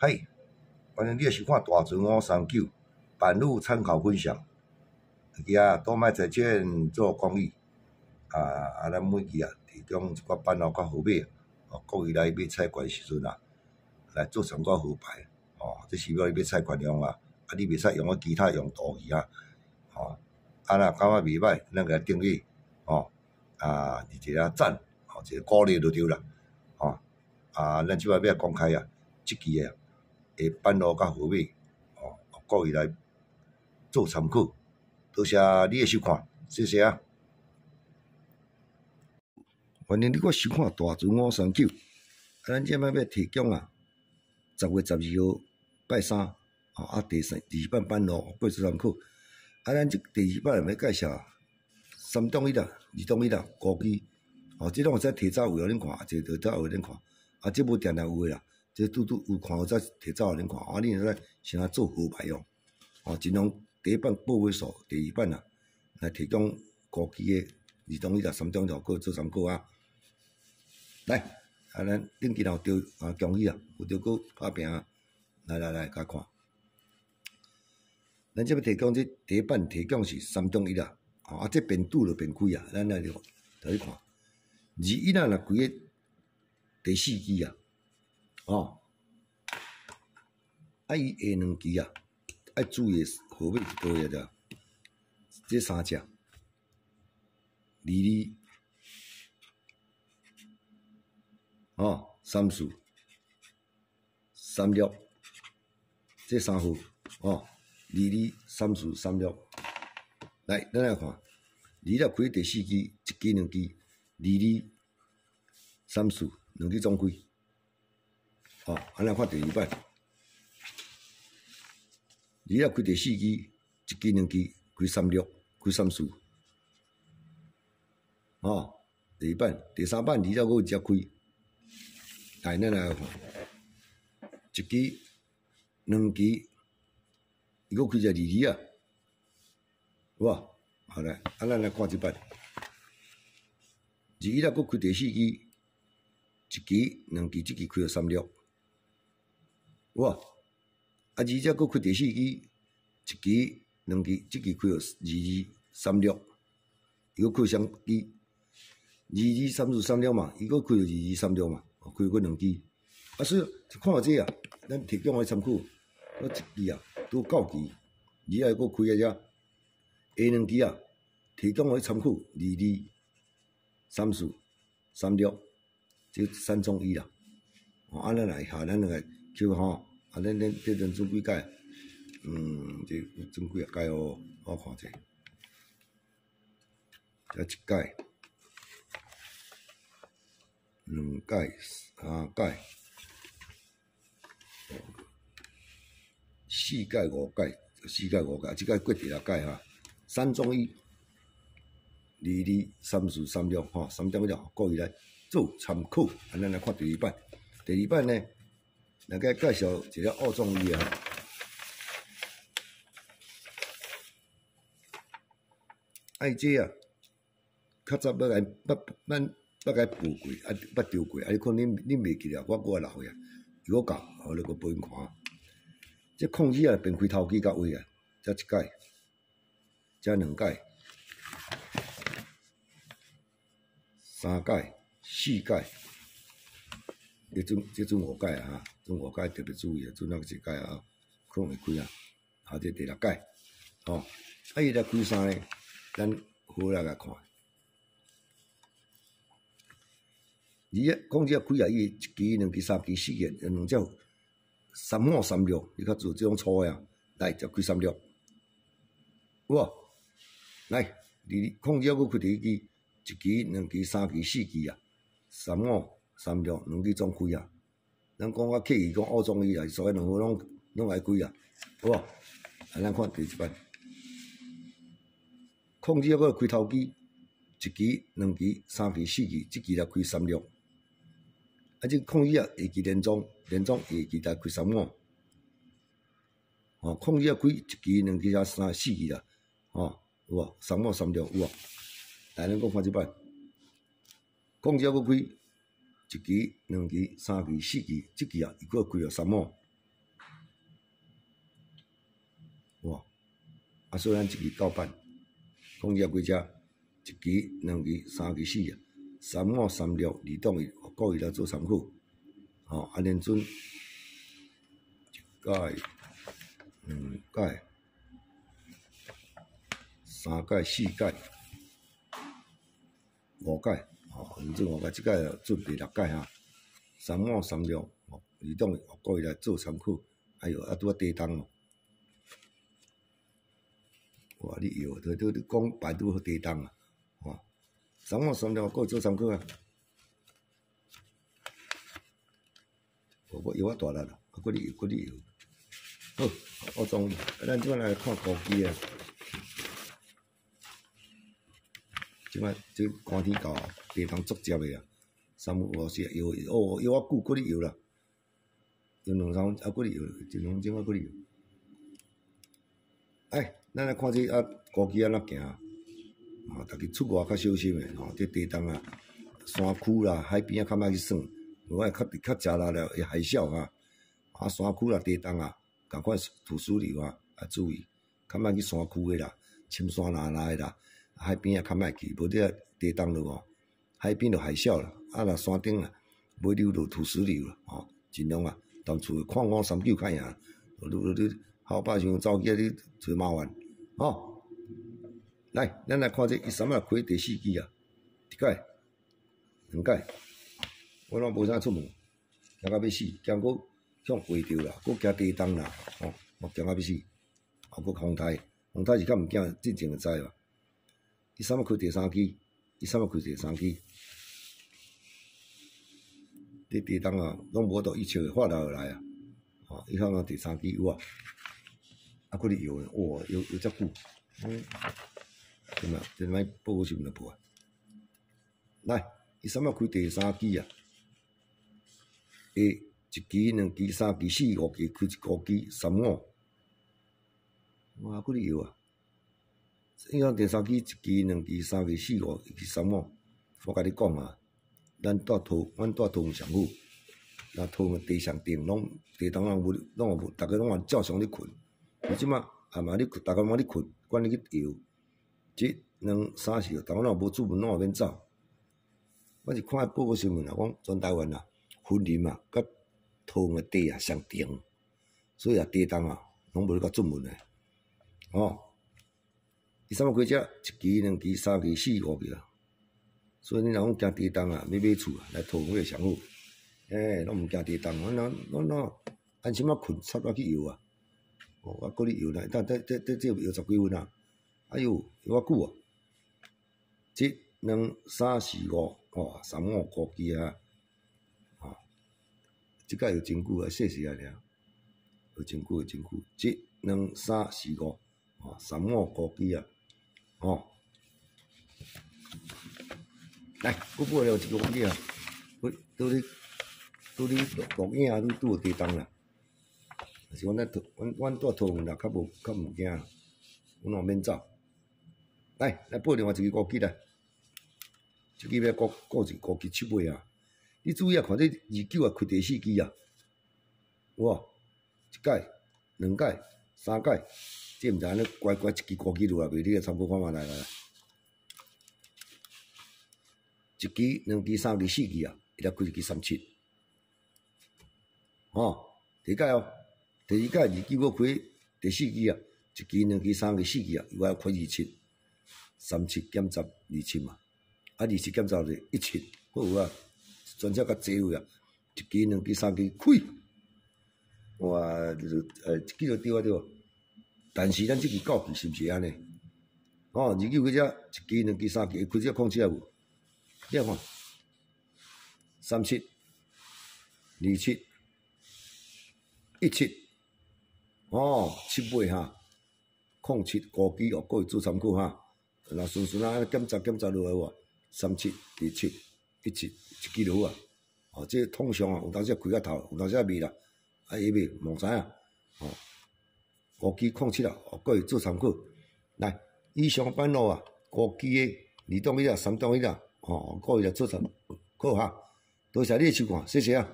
嗨，欢迎你收看大船539版路参考分享。期啊，倒卖债券做公益咱每期啊提供一寡板路较好买，各位来买菜券时阵啊，来做参考号牌。这是要你买菜券用啊，你袂使用其他用途去啊。若感觉袂歹，咱甲订阅一个赞，一个鼓励就对啦。咱即摆要公开啊，即期的板路较好买，各位来做参考。多谢你的收看，谢谢啊！欢迎你我收看大船539。咱即摆要提供啊，10月12号拜三，第二版板路过做参考。咱即第二版要介绍3中1啦、2中1啦、高机，即种会使提早有恁看，即提早有恁看。即无定定有诶啦，即拄有看有再提早恁看。你会使先来做号牌用，尽量第一版8位数，第二版啊来提供高机诶2中1啦、3中1个做参考啊。来，咱顶期有着恭喜啊，有着个拍拼啊，来甲看。咱即要提供即第一版提供是3中1啦，即边拄就边开啊，咱来头去看。21啊，若开个第4支啊，伊下2支啊，爱注意号码是多个的，这3只22、34、36，这3号22、34、36。来，咱来看，22开第4支，1支2支，22、34。2支总开，来看第二版。22开第4支，1支2支，开36，开34。第二版、第3版22个才开。来，咱来看，1支、2支，伊个开只22啊，有无？好来，咱来看这版。21个开第4支。1支、2支，这支开了36，有无？2只搁开第4支，1支、2支，这支开了22、36，伊搁开双支，22、34、36嘛，伊搁开了22、36嘛，开过2支。所以看下这啊，咱提供个参考，我1支啊，拄9支，22搁开啊遮，下2支啊，提供个参考22、34、36。这3中1啦，咱来下咱两个扣咱这阵准几届？这准几啊届哦？我看者，这1届、2届、3届、4届、5届，4届、5届，这届过第6届哈。3中1、22、34、363中1各位来做参考。咱来看第二版。第二版呢，来甲介绍一个2中1啊。这啊，较早捌甲报过，捌丢过，你可能恁袂记了，我老岁啊，如果教，你个报因看。这控制啊，变开头机到位啊，这1届，这2届、3届、4届。这阵5届啊，阵5届特别注意啊，阵那个1届啊，可能会开啊。这第6届，伊来开啥呢？咱好来甲看。讲这开啊，伊1支、2支、3支、4支，2只3号、36，你较做这种粗的啊，来就开36，有无？来，控制搁开第1支、1支、2支、3支、4支啊，3号、36，2支总开啊。咱讲较客气讲2中1啊，所以2号拢来开啊，有无？咱看第1版，控制搁开头机，1支、2支、3支、4支，这支来开36。这控制啊，下期连装下期来开3号。控制啊开1支、2支、3、4支啦，有无？3号、36有无？来，咱讲看这版，控制搁开1支、2支、3支、4支，这支啊，伊搁开了3号。啊，所以咱一期到办，讲遮几只，一期、两期、三期、四啊，3、5、3、6、2档伊故意来做参考，吼，啊，连准一届、两届、三届、4届、5届，吼，连准5届，即届准第6届哈，3、5、3、6、2档故意来做参考，哎哟，啊，拄啊地动哦。哇！你摇，你讲排拄好地动啊，吼！3、5、3、6个做参考啊。我摇啊大力啦，啊，搁你摇，搁你摇。好，我中意。咱即摆来看高机啊。即摆即寒天到啊，地动足接的啊。3、5、4摇哦，摇啊久，搁你摇啦。摇2、3分啊，搁你摇，1、2钟啊，搁你摇。哎，咱来看这啊，高机安怎行啊？啊，逐个出外较小心诶，吼，这地动啊，山区啦、海边啊，较莫去耍，如果较食力了会海啸啊，啊，山区啦、地动啊，共款土石流啊，啊注意，较莫去山区诶啦，深山哪诶啦，海边啊较莫去，无这地动落哦，海边就海啸啦，啊，若山顶啊，尾流就土石流啦，吼，尽量啊，当厝看我39较赢，你后摆想走去你找麻烦，吼。来，咱来看这13啊开第4期啊，一届、两届，我拢无啥出门，惊到要死，惊佫向回着啦，佫惊地动啦，吼，我惊到要死，啊，佫风台是较毋惊，进前就知啦。13啊开第3期，13啊开第3期，这地动啊，拢无到预测的发落来啊，吼，伊看到第3期有啊，啊，佫哩摇诶，哇，摇遮久，真歹报告新闻报啊！来，13啊开第3期啊，一期、2期、3期、4、5期开5期、3、5，哇，佫哩摇啊！伊讲第3期、1期、2期、3期、4、5期、3、5，我甲你讲啊，阮住桃园上好，那桃园地上顶拢地动拢无，逐个拢照常咧困。而即马暗嘛，逐个拢咧困，管你去摇。1、2、3、4，台湾若无出门，拢免走。我是看报告新闻啊，讲全台湾啊，云林啊，甲桃园地啊上顶，所以啊地动啊，拢无咧甲出门诶。哦，13啊开遮1期、2期、3期、4、5期啊，所以你若讲惊地动啊，要买厝啊，来桃园会上好。拢毋惊地动，咱安心啊困，插落去摇啊。哦，我搁咧摇咧，这摇10几分啊。哎哟，摇啊久啊！1、2、3、4、5，哦，3、5、5期啊，哦，即个摇真久啊，细细啊尔，摇真久。1、2、3、4、5，哦，3、5、5期啊，哦，来，我买了一个5期啊，倒咧录影啊，拄有地动啦。是讲阮住桃园啦，较毋惊，阮也免走。来报另外一个5期来，这个要顾一5期7尾啊！你注意啊，看这29啊开第4期啊，哇，一届、2届、3届，这毋知安尼乖一期5期落来袂？你来参考看嘛来。1期、2期、3期、4期啊，伊来开一期37，吼，第一届哦。第2届29个开第4期啊，1期、2期、3期、4期啊，又要开27、37减10、27嘛，啊27减10就17，好有啊，全车较济位啊，1期、2期、3期开，哇，1期就对啊对，但是咱这期9期是毋是安尼？哦，29个遮1期、2期、3期开遮空车无？你看，37、27、17。哦，7尾哈，07、5期哦，各位做参考哈。若顺啊，减10落来哇，37、27、17，1期就好啊。哦，这通常啊，有当时开到头，有当时未啦，啊，伊未望知影。哦，5期07啦，哦，各位做参考。来，以上版路啊，5期诶2档1啦、3档1啦，哦，各位来做参考哈。多谢你诶收看，谢谢啊。